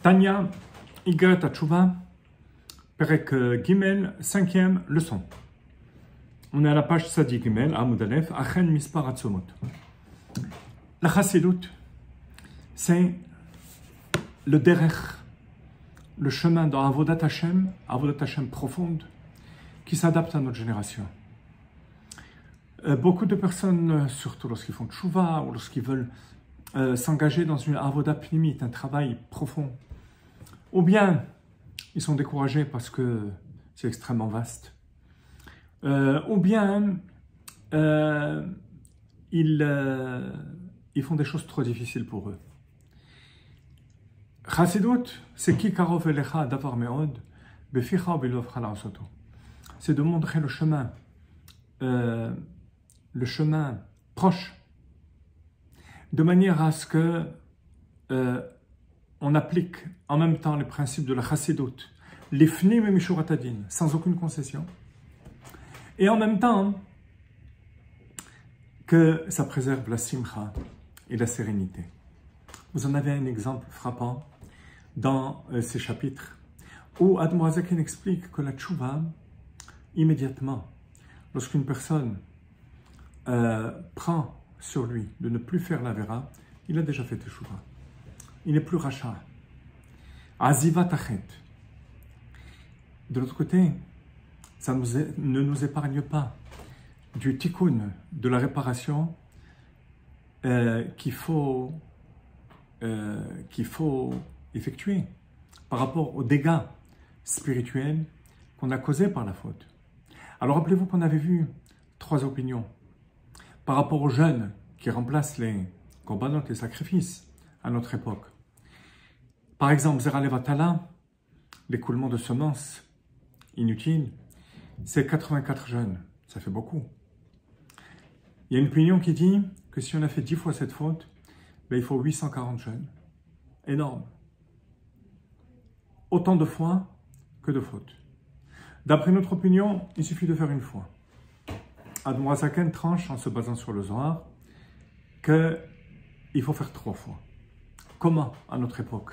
Tanya, Igret Tchouva, Perek Gimel, 5e leçon. On est à la page Sadi Gimel, Amoud Aleph, Achen Mispar Atzomot. La Chassidut, c'est le derech, le chemin dans Avodat Hashem profonde, qui s'adapte à notre génération. Beaucoup de personnes, surtout lorsqu'ils font tchouva ou lorsqu'ils veulent s'engager dans une avoda pnimit, un travail profond, ou bien ils sont découragés parce que c'est extrêmement vaste, ou bien ils font des choses trop difficiles pour eux. Chassidut, c'est qui karov elecha davar meod, beficha bilov chalasoto. C'est de montrer le chemin proche, de manière à ce que on applique en même temps les principes de la chassidut, l'ifnim et mishuratadin, sans aucune concession, et en même temps que ça préserve la simcha et la sérénité. Vous en avez un exemple frappant dans ces chapitres où Admor HaZaken explique que la tchouva, immédiatement, lorsqu'une personne prend sur lui de ne plus faire la vera, il a déjà fait tchouva. Il n'est plus rachat. Aziva tachet. De l'autre côté, ça ne nous épargne pas du tikkun, de la réparation qu'il faut effectuer par rapport aux dégâts spirituels qu'on a causés par la faute. Alors rappelez-vous qu'on avait vu 3 opinions par rapport aux jeûnes qui remplacent les korbanot, les sacrifices à notre époque. Par exemple, Zera Levatala, l'écoulement de semences inutiles, c'est 84 jeûnes, ça fait beaucoup. Il y a une opinion qui dit que si on a fait 10 fois cette faute, ben, il faut 840 jeûnes. Énorme. Autant de fois que de fautes. D'après notre opinion, il suffit de faire une fois. Admor HaZaken tranche, en se basant sur le Zohar, qu'il faut faire 3 fois. Comment, à notre époque,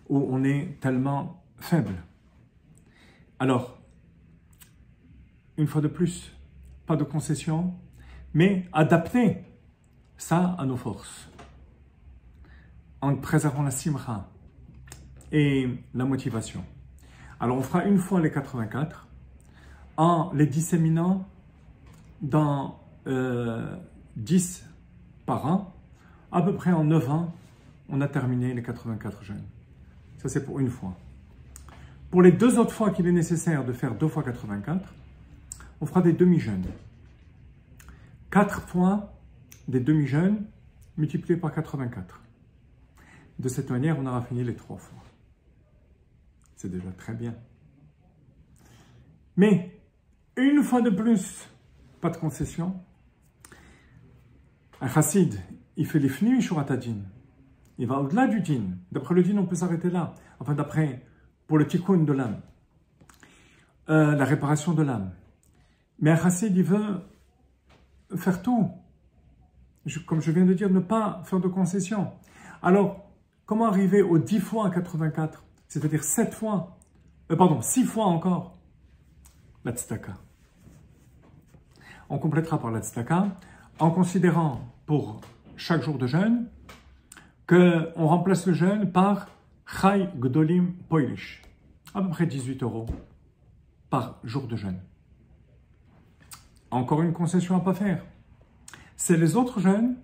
où on est tellement faible? Alors, une fois de plus, pas de concession, mais adapter ça à nos forces, en préservant la simcha et la motivation. Alors, on fera une fois les 84, en les disséminant dans 10 par an. À peu près en 9 ans, on a terminé les 84 jeûnes. Ça, c'est pour une fois. Pour les 2 autres fois qu'il est nécessaire de faire 2 fois 84, on fera des demi-jeûnes. 4 fois des demi-jeûnes multipliés par 84. De cette manière, on aura fini les 3 fois. C'est déjà très bien. Mais, une fois de plus, pas de concession. Un chassid, il fait les fnim mishuratadin. Il va au-delà du din. D'après le din, on peut s'arrêter là. Enfin, d'après, pour le tikkun de l'âme. La réparation de l'âme. Mais un chassid, il veut faire tout. Comme je viens de dire, ne pas faire de concession. Alors, comment arriver aux 10 fois à 84? C'est-à-dire 6 fois encore la tzedaka. On complétera par la tzedaka en considérant pour chaque jour de jeûne qu'on remplace le jeûne par Chai Gdolim Poilish, à peu près 18 € par jour de jeûne. Encore une concession à ne pas faire. C'est les autres jeûnes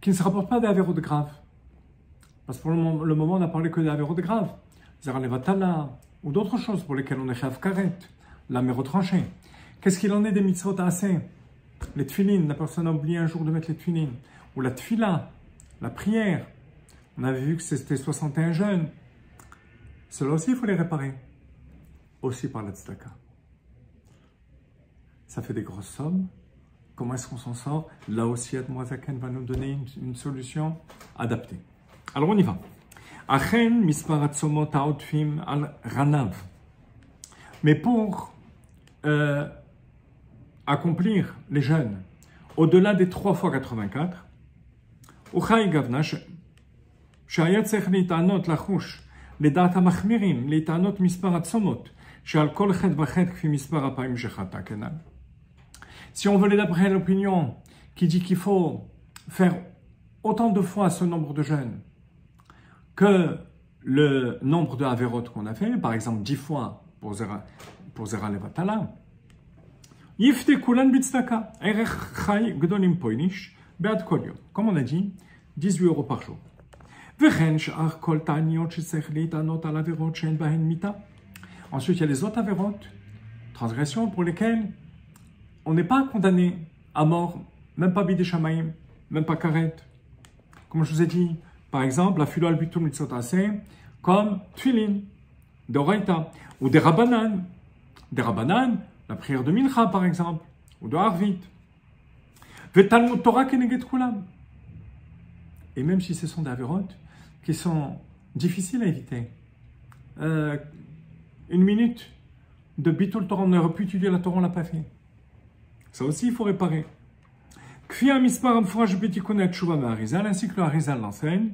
qui ne se rapportent pas d'avérotes graves. Parce que pour le moment, on n'a parlé que d'avérotes graves. Zera Levatala, ou d'autres choses pour lesquelles on est chayav karet, l'âme est retranchée. Qu'est-ce qu'il en est des mitzvot assez? Les tfilines, la personne a oublié un jour de mettre les tfilines. Ou la tfila, la prière. On avait vu que c'était 61 jeûnes. Cela aussi, il faut les réparer. Aussi par la tzedaka. Ça fait des grosses sommes. Comment est-ce qu'on s'en sort? Là aussi, Admor HaZaken va nous donner une solution adaptée. Alors, on y va. Achen mispar atzomot haotfim al ranav. Mais pour accomplir les jeûnes au-delà des 3 fois 84, Uchai Gavna שהיה צריך להתענות לחוש לדעת המחמירים, להתענות מספר הצומות, שעל כל חטא וחטא כפי מספר הפעמים שחטא כנ"ל. Si on veut d'après l'opinion qui dit qu'il faut faire autant de fois ce nombre de jeûnes que le nombre de Averot qu'on a fait, par exemple 10 fois pour Zera Levatala, Yifte Kulan Bitzdaka, Erech Chai Gdolim Poinish, Beat Kolion. Comme on a dit, 18 € par jour. Vechen Shar Kol Ta'aniot Shesechlit Anot Al Averot Shen Bahen Mita. Ensuite, il y a les autres Averot, transgressions pour lesquelles on n'est pas condamné à mort, même pas Bidé Shamaim, même pas Karet. Comme je vous ai dit, par exemple, la Philo al-Bitul Mitzvot Aseh, comme Tfilin, de Oraita, ou des Rabbanan. Des Rabbanan, la prière de Mincha, par exemple, ou de Harvit. Vetalmud Torah Keneged Kulam. Et même si ce sont des Averot qui sont difficiles à éviter, une minute de Bitul Torah, on aurait pu étudier la Torah, on ne l'a pas fait. Ça aussi, il faut réparer. Kfia Mispar Amfraj Betikonet Tshuva Me'arizal, ainsi que le Harizal l'enseigne.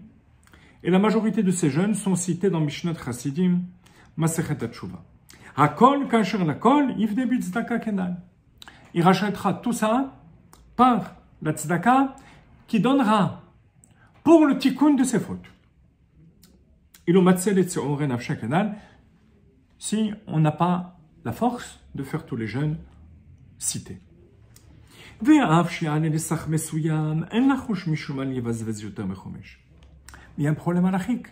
Et la majorité de ces jeunes sont cités dans Mishnat Chassidim, Masechet HaTshuva. Hakol, Kasher Lakol, Yifde B'Tzdaka Kenal. Il rachètera tout ça par la tzedaka qui donnera pour le tikkun de ses fautes. Il omatzel et tseoren afsha Kenal, si on n'a pas la force de faire tous les jeunes cités. Il y a un problème halachique.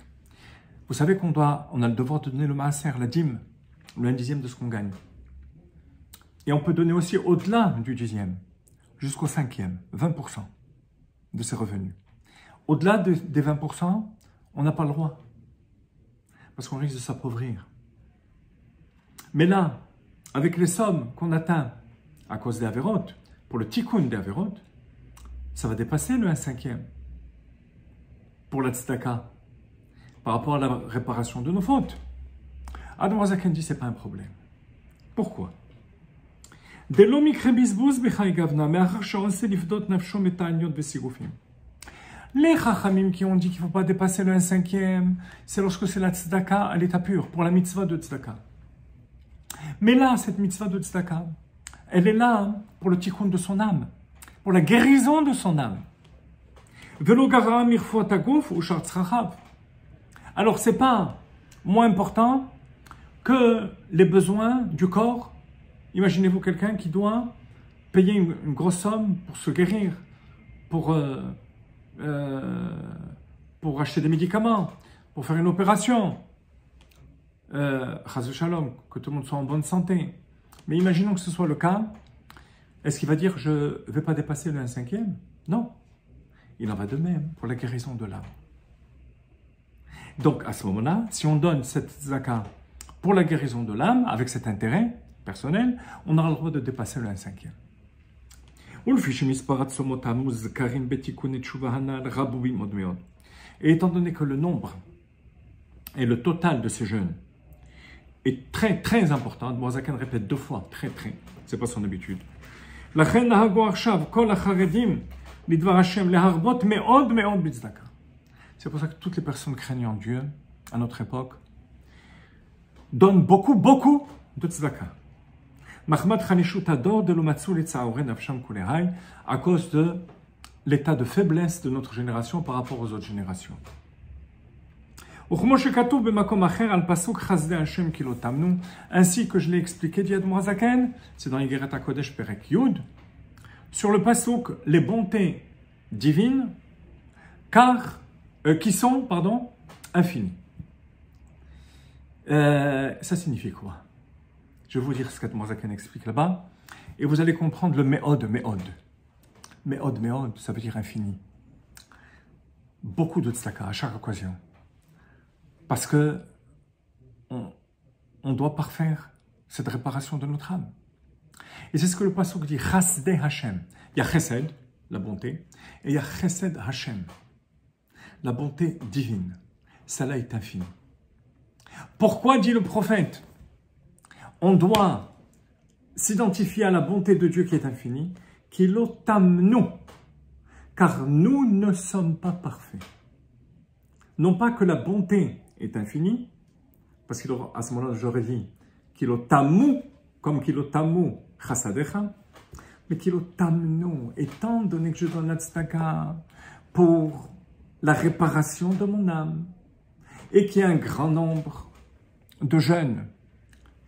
Vous savez qu'on a le devoir de donner le maaser, la dîme, le 1/10 de ce qu'on gagne. Et on peut donner aussi au-delà du 10e, jusqu'au 5e, 20% de ses revenus. Au-delà des 20%, on n'a pas le droit. Parce qu'on risque de s'appauvrir. Mais là, avec les sommes qu'on atteint à cause des Averot, pour le tikkun des Averot, ça va dépasser le 1/5 pour la tzedaka, par rapport à la réparation de nos fautes. Adam Zaken dit, ce n'est pas un problème. Pourquoi? Les chachamim qui ont dit qu'il ne faut pas dépasser le 1/5, c'est lorsque c'est la tzedaka à l'état pur, pour la mitzvah de tzedaka. Mais là, cette mitzvah de tzedaka, elle est là pour le tikkun de son âme, pour la guérison de son âme. Alors, ce n'est pas moins important que les besoins du corps. Imaginez-vous quelqu'un qui doit payer une grosse somme pour se guérir, pour acheter des médicaments, pour faire une opération. Chas v'shalom, que tout le monde soit en bonne santé. Mais imaginons que ce soit le cas. Est-ce qu'il va dire je ne vais pas dépasser le 1/5? Non. Il en va de même pour la guérison de l'âme. Donc à ce moment-là, si on donne cette zakat pour la guérison de l'âme, avec cet intérêt personnel, on aura le droit de dépasser le 1/5. Et étant donné que le nombre et le total de ces jeûnes est très très important, Moazakan répète 2 fois, très très, c'est pas son habitude. C'est pour ça que toutes les personnes craignant Dieu, à notre époque, donnent beaucoup de tzedaka. À cause de l'état de faiblesse de notre génération par rapport aux autres générations. Ainsi que je l'ai expliqué d'Yad Moazaken, c'est dans Igeret HaKodesh Perek Yud, sur le pasuk, les bontés divines, qui sont, infinies. Ça signifie quoi? Je vais vous dire ce qu'Yad Moazaken explique là-bas, et vous allez comprendre le me'od. Me'od, ça veut dire infini. Beaucoup de tzedaka à chaque occasion. Parce que on doit parfaire cette réparation de notre âme. Et c'est ce que le pasuk dit, Chasdei Hashem. Il y a Chesed, la bonté, et il y a Chesed Hashem, la bonté divine. Cela est infini. Pourquoi, dit le prophète, on doit s'identifier à la bonté de Dieu qui est infinie, Kilotamnu, car nous ne sommes pas parfaits. Non pas que la bonté est infinie, parce qu'à ce moment-là, j'aurais dit kilo tamu, comme kilo tamu chasadecha, mais kilo tamnu, étant donné que je donne la tzedaka pour la réparation de mon âme, et qu'il y a un grand nombre de jeunes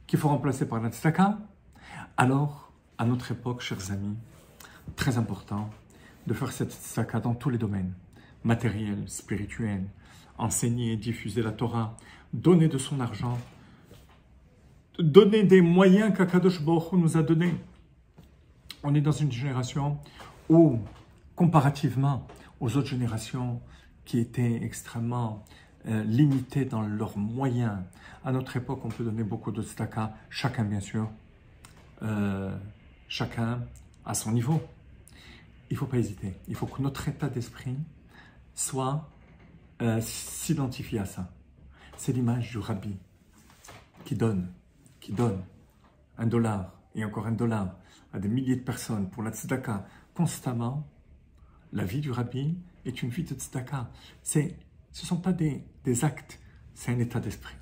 qu'il faut remplacer par la tzedaka, alors, à notre époque, chers amis, très important de faire cette tzedaka dans tous les domaines, matériel, spirituel, enseigner, diffuser la Torah, donner de son argent, donner des moyens qu'Akadosh Baruch Hu nous a donnés. On est dans une génération où, comparativement aux autres générations qui étaient extrêmement limitées dans leurs moyens, à notre époque, on peut donner beaucoup de tzedaka, chacun bien sûr, chacun à son niveau. Il ne faut pas hésiter. Il faut que notre état d'esprit soit s'identifier à ça. C'est l'image du rabbi qui donne $1 et encore $1 à des milliers de personnes pour la tzedaka constamment. La vie du rabbi est une vie de tzedaka. Ce ne sont pas des actes, c'est un état d'esprit.